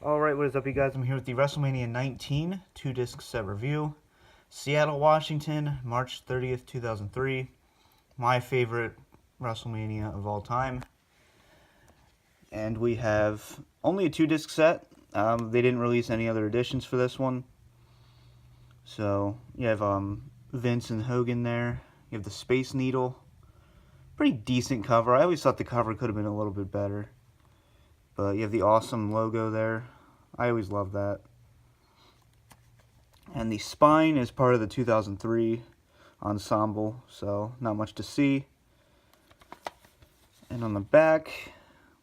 Alright, what is up, you guys? I'm here with the WrestleMania 19 2-disc set review. Seattle, Washington, March 30th, 2003. My favorite WrestleMania of all time. And we have only a 2-disc set. They didn't release any other editions for this one. So, you have Vince and Hogan there. You have the Space Needle. Pretty decent cover. I always thought the cover could have been a little bit better. But you have the awesome logo there. I always love that. And the spine is part of the 2003 ensemble, so not much to see. And on the back,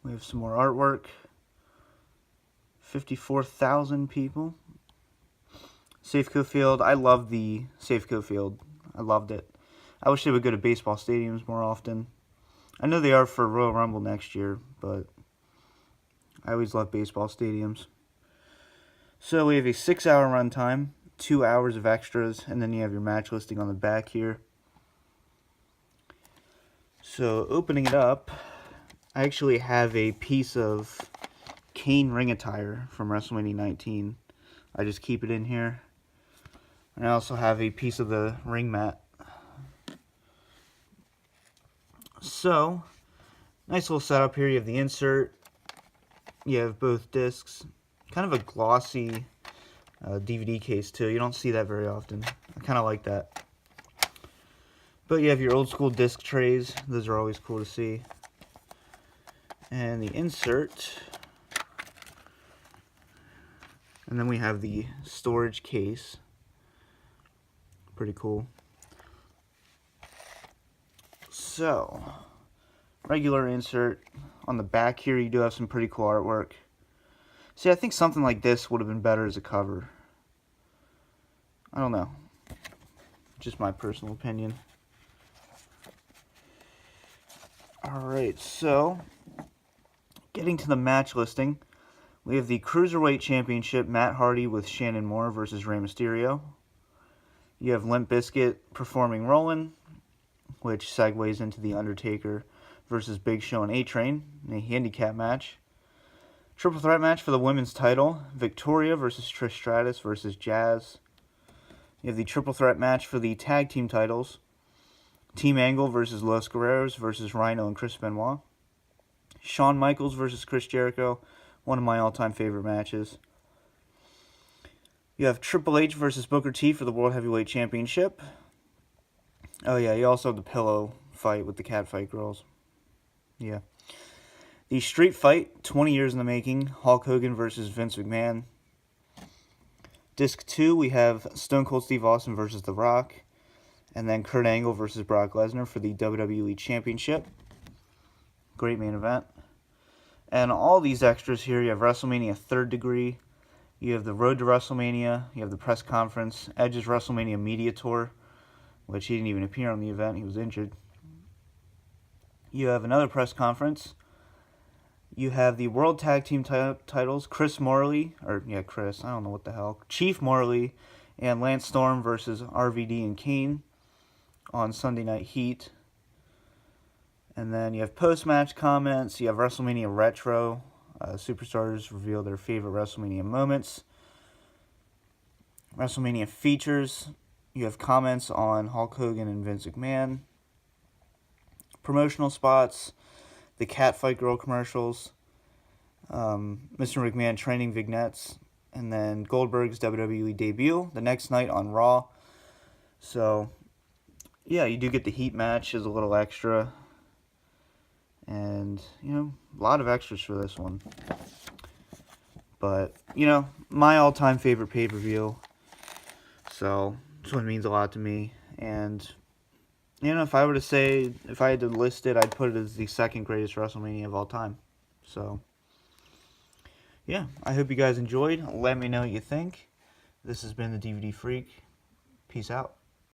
we have some more artwork. 54,000 people. Safeco Field. I love the Safeco Field. I loved it. I wish they would go to baseball stadiums more often. I know they are for Royal Rumble next year, but I always love baseball stadiums. So we have a 6-hour runtime, 2 hours of extras, and then you have your match listing on the back here. So opening it up, I actually have a piece of Kane ring attire from WrestleMania 19. I just keep it in here. And I also have a piece of the ring mat. So, nice little setup here. You have the insert. You have both discs. Kind of a glossy DVD case too. You don't see that very often. I kind of like that. But you have your old school disc trays. Those are always cool to see. And the insert. And then we have the storage case. Pretty cool. So, regular insert. On the back here, you do have some pretty cool artwork. See, I think something like this would have been better as a cover. I don't know. Just my personal opinion. Alright, so, getting to the match listing, we have the Cruiserweight Championship, Matt Hardy with Shannon Moore versus Rey Mysterio. You have Limp Bizkit performing Rollin', which segues into the Undertaker versus Big Show and A-Train in a handicap match. Triple threat match for the women's title, Victoria versus Trish Stratus versus Jazz. You have the triple threat match for the tag team titles, Team Angle versus Los Guerreros versus Rhino and Chris Benoit. Shawn Michaels versus Chris Jericho, one of my all-time favorite matches. You have Triple H versus Booker T for the World Heavyweight Championship. Oh yeah, you also have the pillow fight with the Catfight girls. Yeah. The Street Fight, 20 years in the making, Hulk Hogan versus Vince McMahon. Disc 2, we have Stone Cold Steve Austin versus The Rock. And then Kurt Angle versus Brock Lesnar for the WWE Championship. Great main event. And all these extras here, you have WrestleMania 3rd Degree. You have the Road to WrestleMania. You have the press conference. Edge's WrestleMania Media Tour, which he didn't even appear on the event. He was injured. You have another press conference. You have the World Tag Team titles, Chris Morley, I don't know what the hell, Chief Morley and Lance Storm versus RVD and Kane on Sunday Night Heat. And then you have post-match comments, you have WrestleMania Retro, superstars reveal their favorite WrestleMania moments. WrestleMania features, you have comments on Hulk Hogan and Vince McMahon. Promotional spots, the Catfight Girl commercials, Mr. McMahon training vignettes, and then Goldberg's WWE debut the next night on Raw. So, yeah, you do get the Heat match as a little extra. And, a lot of extras for this one. But, my all-time favorite pay-per-view. So, this one means a lot to me. And, if I had to list it, I'd put it as the second greatest WrestleMania of all time. So, yeah, I hope you guys enjoyed. Let me know what you think. This has been the DVD Freak. Peace out.